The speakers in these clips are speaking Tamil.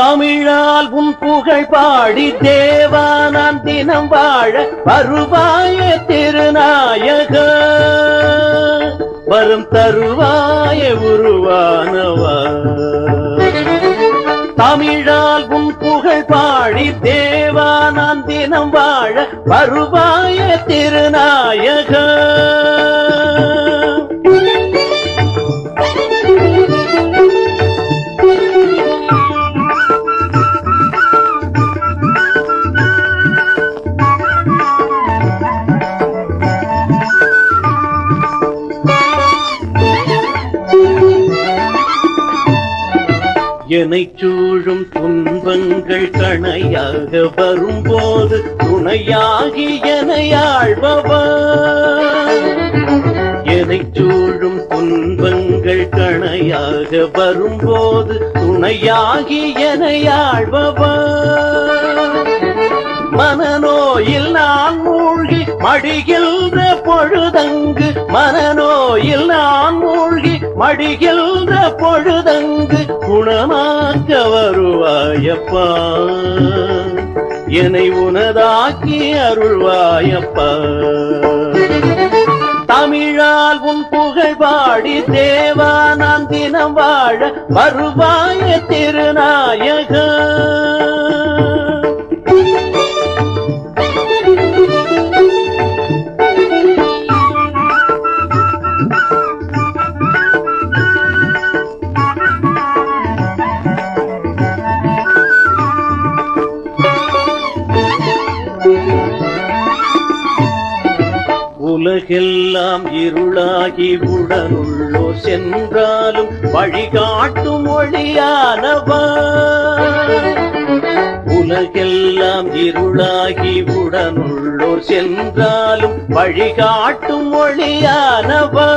தமிழால் உன் புகழ் பாடி தேவா நான் தினம் வாழ வருவாய திருநாயக வரும் தருவாய உருவானவா. தமிழால் உன் புகழ் பாடி தேவா நான் தினம் வாழ வருவாய திருநாயக. என்னை சூழும் துன்பங்கள் கணையாக வரும்போது துணையாகி எனையாழ்பவா. என்னை சூழும் துன்பங்கள் கணையாக வரும்போது துணையாகி எனையாழ்பவா. மனநோயில் நான் மூழ்கி மடிகின்ற பொழுதங்கு மனநோயில் நான் மூழ்கி மடிகின்ற பொழுதங்கு குணமாக்க வருவாயப்பா. என்னை உனதாக்கி அருள்வாயப்பா. தமிழால் உன் புகழ் பாடி தேவா நான் தினம் வாழ வருவாய திருநாயக. உலகெல்லாம் இருளாகி உடனுள்ளோர் சென்றாலும் வழிகாட்டும் ஒளியானவா. உலகெல்லாம் இருளாகி உடனுள்ளோர் சென்றாலும் வழிகாட்டும் ஒளியானவா.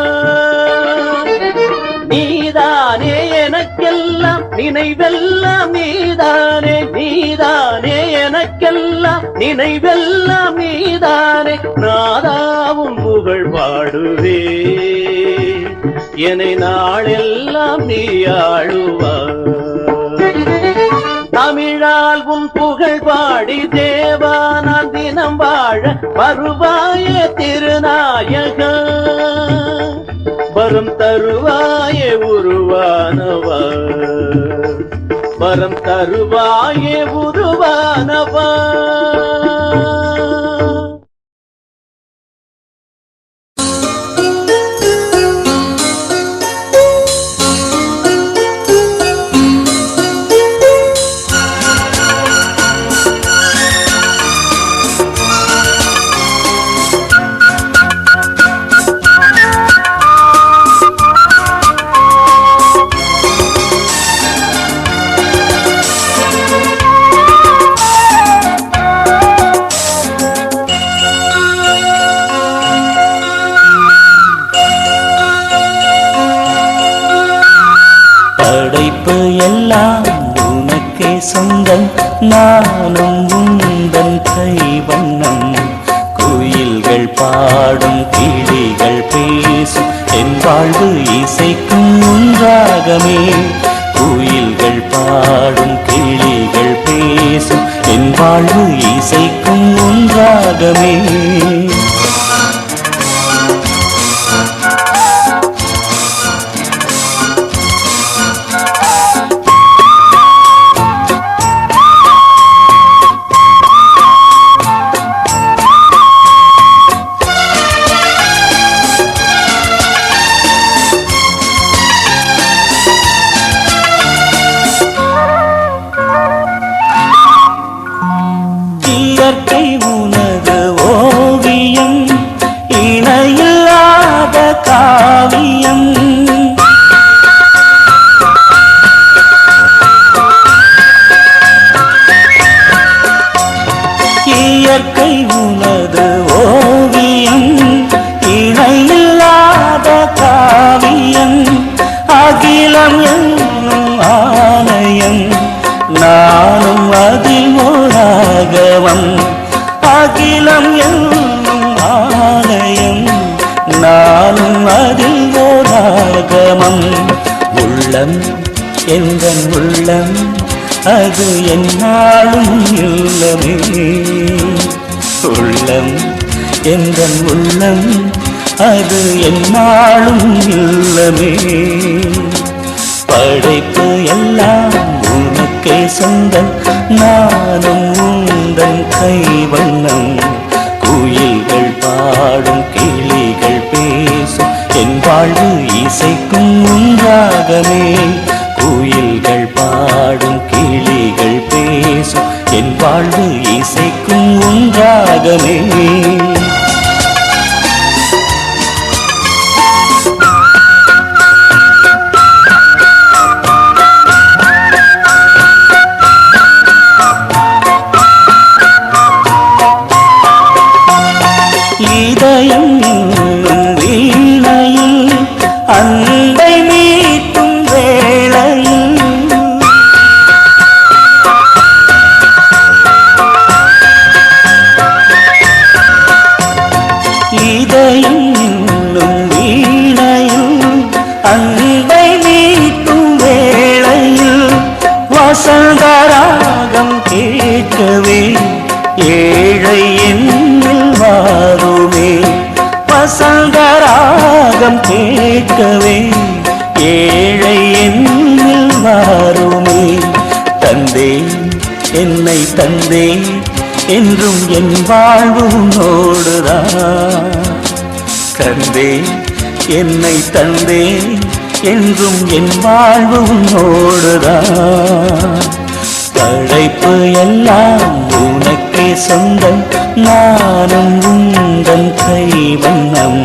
நீதானே எனக்கெல்லாம் நினைவெல்லாம் நீதானே நீதானே எனக்கெல்லாம் நினைவெல்லாம் நீதானே. நாதாவும் புகழ் பாடுவே என்னை நாளெல்லாம் நீ ஆளுவாய். தமிழால் உன் புகழ் பாடி தேவா நான் தினம் வாழ வருவாய திருநாயக வரம் தருவாய உருவானவா. வரம் தருவாய உருவானவா. சொந்தம் நானும் உந்தன் கைவண்ணம். குயில்கள் பாடும் கிளிகள் பேசும் என் வாழ்வு இசைக்கும் ஒன்றாகமே. குயில்கள் பாடும் கிளிகள் பேசும் என் வாழ்வு இசைக்கும் ஒன்றாகமே. இயற்கை உனது ஓவியம் இணையில்லாத காவியம். அகிலம் என்னும் ஆலயம் நானும் அதில் ஓராகவம். அகிலம் என்னும் ஆலயம் நானும் அதில் ஓராகமம். உள்ளம் எங்கள் உள்ளம் அது என்னாலும் இல்லமே. உள்ளம் எந்தன் உள்ளம் அது என்னாலும் இல்லமே. படைப்பு எல்லாம் உனக்கே சொந்தம், நானும் உந்தன் கைவண்ணம். குயில்கள் பாடும் கிளிகள் பேசும் என் வாழ்வு இசைக்கும் உன்றாகமே. குயில்கள் பாடும் கிளிகள் பேசும் என் வாழ்வு இசைக்கும் உன்றாகமே. இதயம் வீணையில் அன்பை மீட்டும் வேளையில் இதயம் வீணையில் அன்பை மீட்டும் வேளையில் வசந்தராகம் கேட்கவே ஏழை என்னில் வாருமே. வசந்தராகம் கேட்கவே ஏழை என்னில் வாருமே. தந்தேன் என்னை தந்தேன் என்றும் என் வாழ்வு உன்னோடுதான். தந்தேன் என்னை தந்தேன் என்றும் என் வாழ்வு உன்னோடுதான். படைப்பு எல்லாம் உனக்கே சொந்தம், நானும் உந்தன் கைவண்ணம்.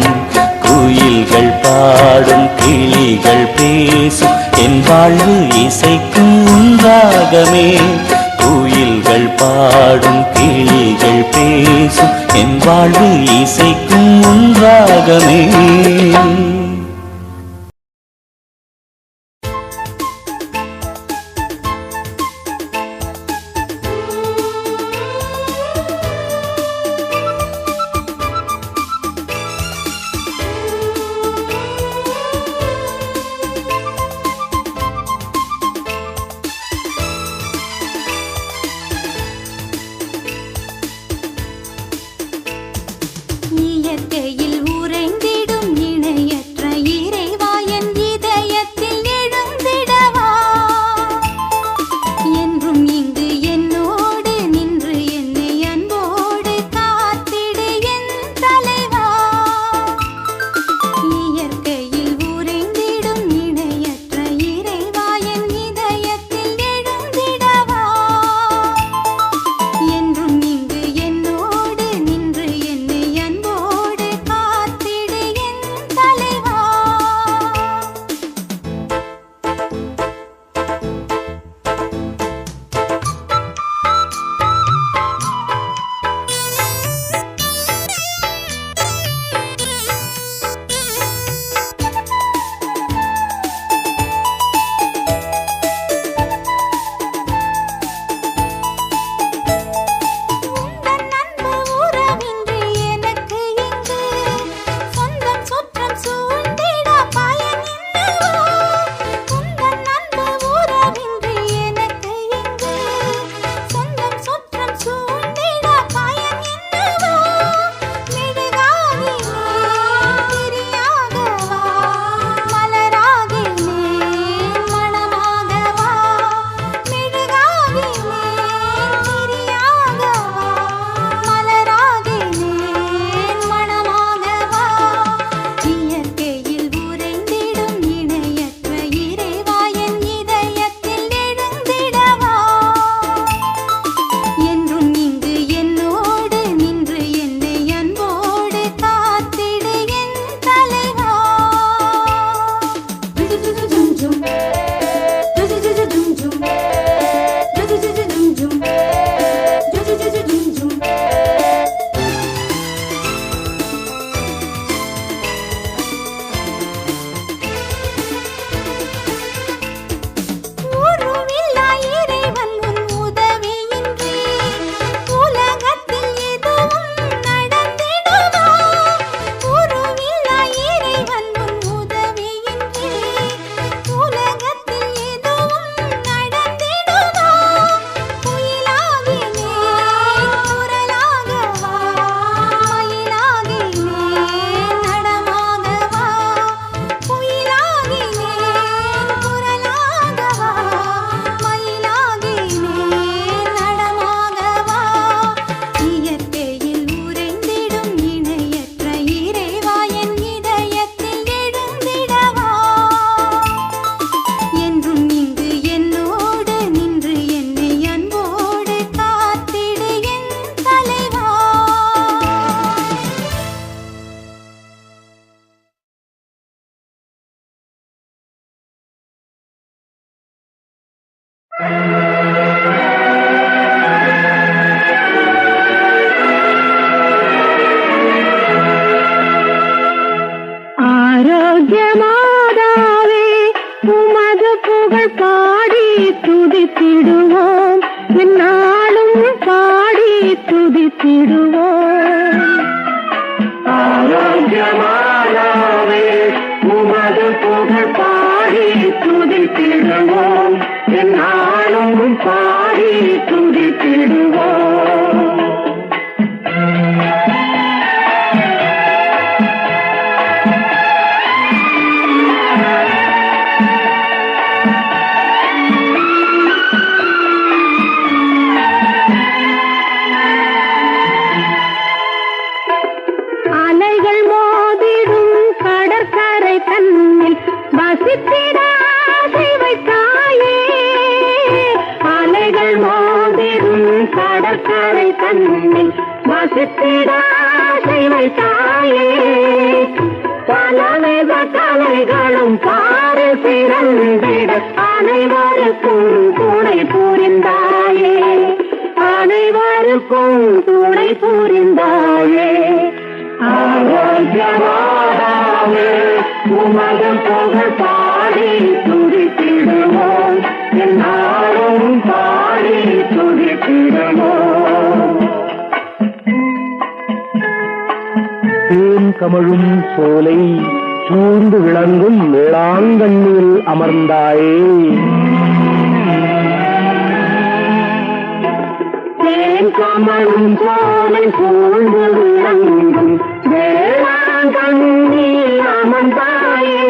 குயில்கள் பாடும் கிளிகள் பேசும் என் வாழ்வு இசைக்கும் உன்றாகமே. குயில்கள் பாடும் கிளிகள் பேசும் என் வாழ்வு இசைக்கும் உன்றாகமே. இயற்கையில் உறைந்திடும் இணையற்ற இறைவா, என் இதயத்தில் எழுந்திடவா. என்றும் இங்கு என்னோடு நின்று என்னை அன்போடு காத்திடு என் தலைவா. இயற்கையில் உறைந்திடும் இணையற்ற இறைவா, என் இதயத்தில் எழுந்திடவா. என்றும் இங்கு என்னோடு நின்று என்னை அன்போடு காத்திடு என் தலைவா. உந்தன் அன்பு உறவின்றி எனக்கு இங்கு சொந்தம் சுற்றம் சூழ்ந்திட பயன் என்னவோ. உந்தன் அன்பு உறவின்றி எனக்கு இங்கு சொந்தம் சுற்றம் சூழ்ந்திட பயன் என்னவோ. மெழுகாகி திரியாகவா, மலராகி மணமாகவா. மெழுகாகி திரியாகவா, மலராகி மணமாகவா. இயற்கையில் உறைந்திடும் இணையற்ற இறைவா, என் இதயத்தில் எழுந்திடவா. என்றும் இங்கு என்னோடு நின்று என்னை அன்போடு காத்திடு என் தலைவா. உருவில்லா இறைவன் உன் உதவியின்றி உலகத்தில் எதுவும் நடந்திடுமா. உருவில்லா இறைவன் உன் உதவியின்றி ஆரோக்கியமாதாவே உமது புகழ் பாடி துதித்திடுவோம், என்னாலும் பாடி துதித்திடுவோம். ஆரோக்கியமாதாவே உமது புகழ் பாடி துதித்திடுவோம், என்னாலும் பாடி துதித்திடுவோம். அலைகள் மோதிடும் கடற்கரை தன்னில் வசித்திட ஆசை வைத்தாயே, அலைகள் மோதிடும் கடற்கரை தன்னில் வசித்திட ஆசை வைத்தாயே. பலவித கலைகளும் பாரு சிறந்திட அனைவருக்கும் துணை புரிந்தாயே, அனைவருக்கும் துணை புரிந்தாயே. ஆரோக்கியமாதாவே உமது புகழ் பாடி துதித்திடுவோம், என்னாலும் பாடி துதித்திடுவோம். தேன் கமழும் சோலை சூழ்ந்து விளங்கும் வேளாங்கண்ணில் அமர்ந்தாயே. தேன் கமழும் சோலை சூழ்ந்து விளங்கும் வேளாங்கண்ணில் அமர்ந்தாயே.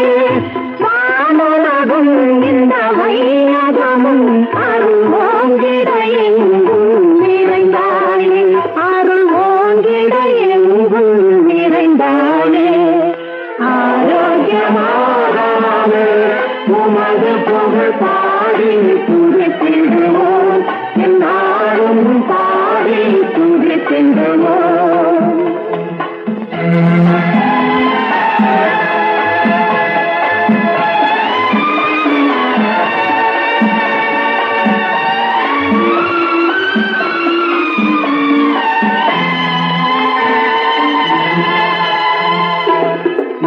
வானுலகும் இந்த வையகமும் அருள் ஓங்கிட எங்கும் நிறைந்தாயே, அருள் ஓங்கிட எங்கும் நிறைந்தாயே. ஆரோக்கியமாதாவே உமது புகழ் பாடி துதித்திடுவோம், என்னாலும் பாடி துதித்திடுவோம்.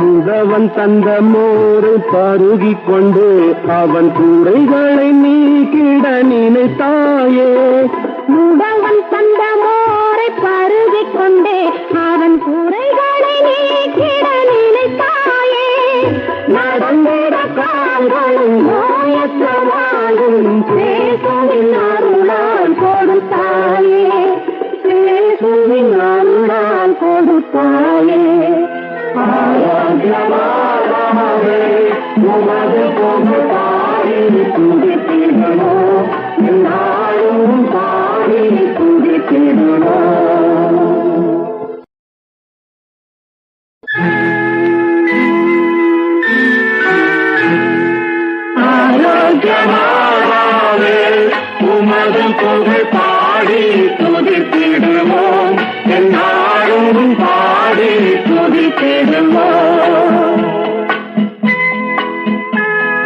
உதவன் தந்த மோரை பருகிக் கொண்டு அவன் கூரைகளை நீக்கிட நினைத்தாயே. உடவன் தந்த மோரை பருகிக் கொண்டே அவன் கூரைகளை நீக்கிட நினைத்தாயே. நடந்திட கால்களும் நோயற்ற வாழும் பேசுவின் அருளால் கொடுத்தாயே, பேசுவின் அருளால் கொடுத்தாயே. ஆரோக்கியமாதாவே உமது புகழ் பாடி துதித்திடுவோம், என்னாலும் பாடி துதித்திடுவோம். ஆரோக்கியமாதாவே உமது புகழ் பாடி துதித்திடுவோம், என்னாலும் பாடி துதித்திடுவோம்.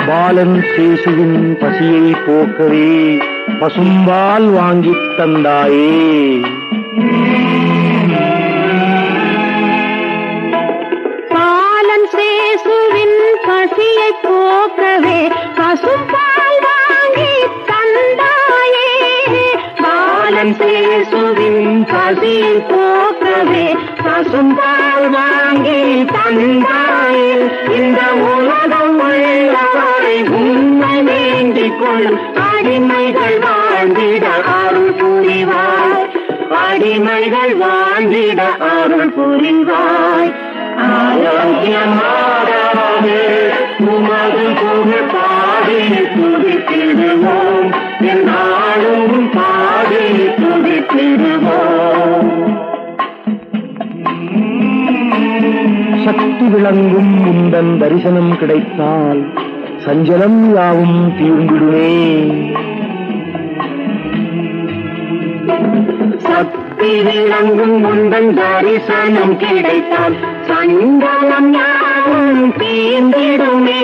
பாலன் சேசுவின் பசியை போக்கவே பசும்பால் வாங்கித் தந்தாயே. பாலன் சேசுவின் பசியை போக்கவே பசும்பால் வாங்கி தந்தாயே. பாலன் சேசுவின் பசியை போக்கவே பசும்பால் வாங்கி தந்தாயே. இந்த உலகம் உள்ளவரை உண்மை வேண்டிக் கொள்ளும் அடிமைகள் வாழ்ந்திட அருள் புரிவாய், அடிமைகள் வாழ்ந்திட அருள் புரிவாய். ஆரோக்கியமாதாவே உமது புகழ் பாடி துதித்திடுவோம், என்னாலும் பாடி துதித்திடுவோம். சக்தி விளங்கும் உந்தன் தரிசனம் கிடைத்தால் சஞ்சலம் யாவும் தீர்ந்திடுமே. சக்தி விளங்கும் உந்தன் தரிசனம் கிடைத்தால் சஞ்சலம் யாவும் தீர்ந்திடுமே.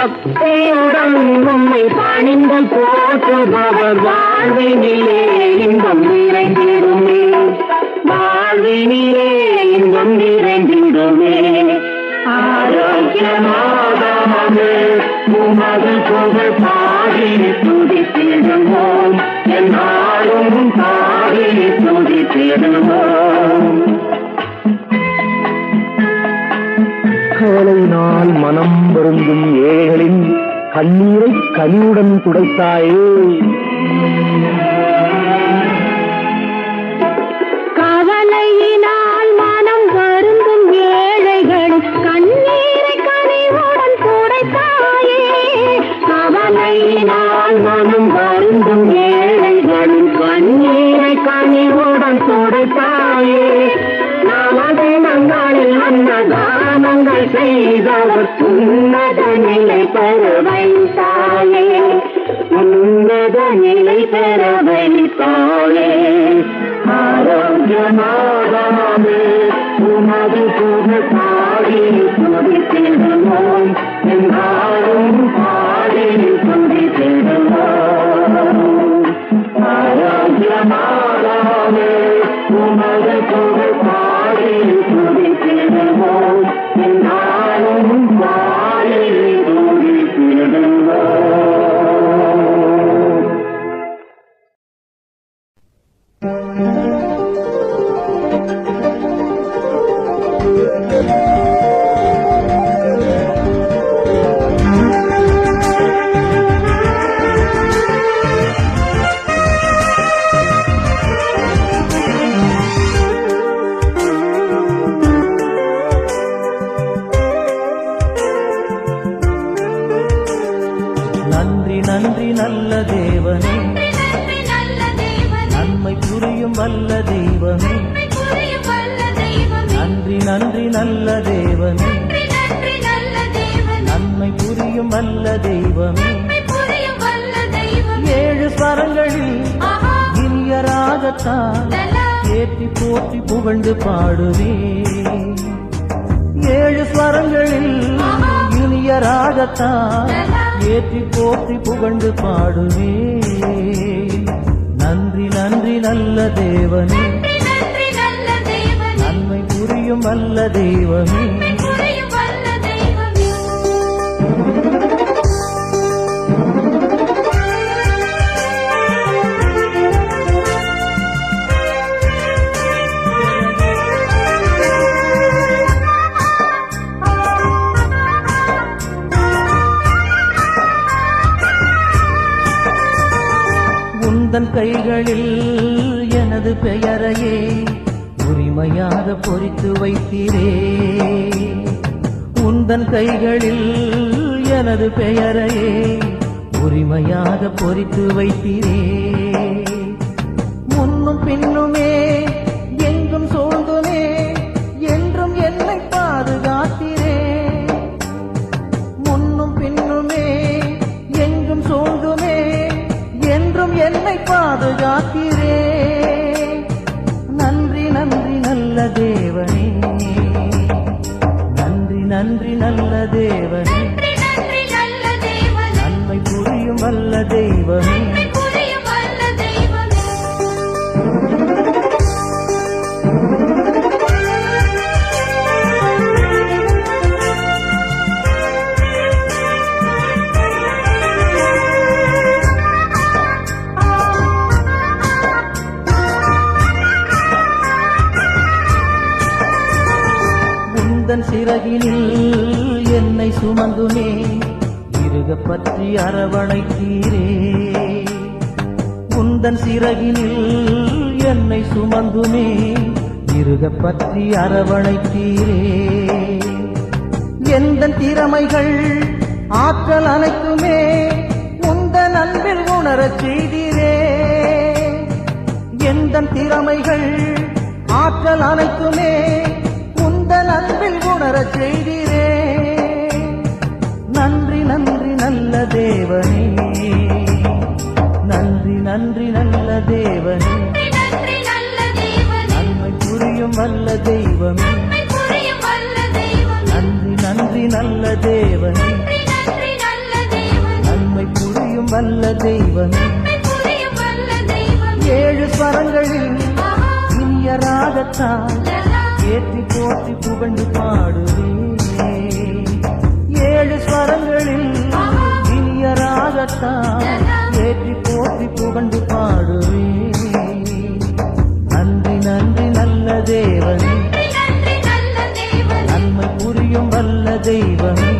பக்தியுடன் உம்மை பணிந்து போற்றுபவர் வாழ்வினிலே இன்பம் நிறைந்திடுமே, வாழ்வினிலே இன்பம் நிறைந்திடுமே. ஆரோக்கியமாதாமே உமது புகழ் பாடி துதித்திடுவோம், என்னாலும் பாடி துதித்திடுவோம். கவலையினால் மனம் வருந்தும் ஏழைகளின் கண்ணீரை கனிவுடன் துடைத்தாயே. கவலையினால் மனம் வருந்தும் ஏழைகளின் கண்ணீரை கனிவுடன் துடைத்தாயே. கவலையினால் மனம் வருந்தும் ஏழைகளின் கண்ணீரை கனிவுடன் துடைத்தாயே. நமது நங்களில் அன்னதானங்கள் செய்தவர் உன்னத நிலை பெற வைத்தாயே, உன்னத நிலை பெற வைத்தாயே. ஆரோக்கியமாதாமே உமது புகழ் பாடி துதித்திடுவோம், என்னாலும் பாடி துதித்திடுவோம். ஆரோக்கியமாதாமே உமது புகழ் பாடி துதித்திடுவோம், என்னாலும் பாடி துதித்திடுவோம். நன்றி நன்றி நல்ல தேவனே, நன்மை புரியும் வல்ல தெய்வமே. நன்றி நன்றி நல்ல தேவனே, நன்மை புரியும் வல்ல தெய்வமே. ஏழு ஸ்வரங்களில் இனிய ராகத்தால் ஏற்றி போற்றி புகழ்ந்து பாடுவே. ஏழு ஸ்வரங்களில் இனிய ராகத்தால் ஏற்றி போற்றி புகழ்ந்து பாடுவே. நன்றி நன்றி நல்ல தேவனே, நன்மை புரியும் வல்ல தெய்வமே. உந்தன் கைகளில் எனது பெயரையே உரிமையாக பொறித்து வைத்தீரே. உந்தன் கைகளில் எனது பெயரையே உரிமையாக பொறித்து வைத்தீரே. முன்னும் பின்னுமே எங்கும் சூழ்ந்துமே என்றும் என்னை பாதுகாத்தீரே. முன்னும் பின்னுமே எங்கும் சூழ்ந்துமே என்றும் என்னை பாதுகாத்தீரே. நன்றி நன்றி நல்ல தேவனே, நன்றி நன்றி நல்ல தேவனே. நன்மை புரியும் வல்ல தெய்வமே. உந்தன் சிறகினில் என்னை சுமந்துமே இருக பற்றி அரவணைத்தீரே. உந்தன் சிறகினில் என்னை சுமந்துமே இருக பற்றி அரவணைத்தீரே. எந்தன் திறமைகள் ஆற்றல் அனைத்துமே உந்தன் அன்பில் உணரச் செய்தீரே. எந்தன் திறமைகள் ஆற்றல் அனைத்துமே உந்தன் அன்பில் உணரச் செய்தீரே. நன்றி நன்றி நல்ல தேவனே, நன்றி நன்றி நல்ல தேவனே. நன்மை புரியும் வல்ல தெய்வமே. நன்றி நன்றி நல்ல தேவனே. வல்ல தெய்வமே புரியும் வல்ல தெய்வமே. ஏழு ஸ்வரங்களில் ஆஹா, இனிய ராகத்தான் லலா, ஏற்றி போற்றி புகழ்ந்து பாடுவே ஏழு ஸ்வரங்களில் இனிய ராகத்தான் ஏற்றி போற்றி புகழ்ந்து பாடுவே நன்றி நன்றி நல்ல தேவனே நன்றி நன்றி நல்ல தேவனே. நன்மை புரியும் வல்ல தெய்வமே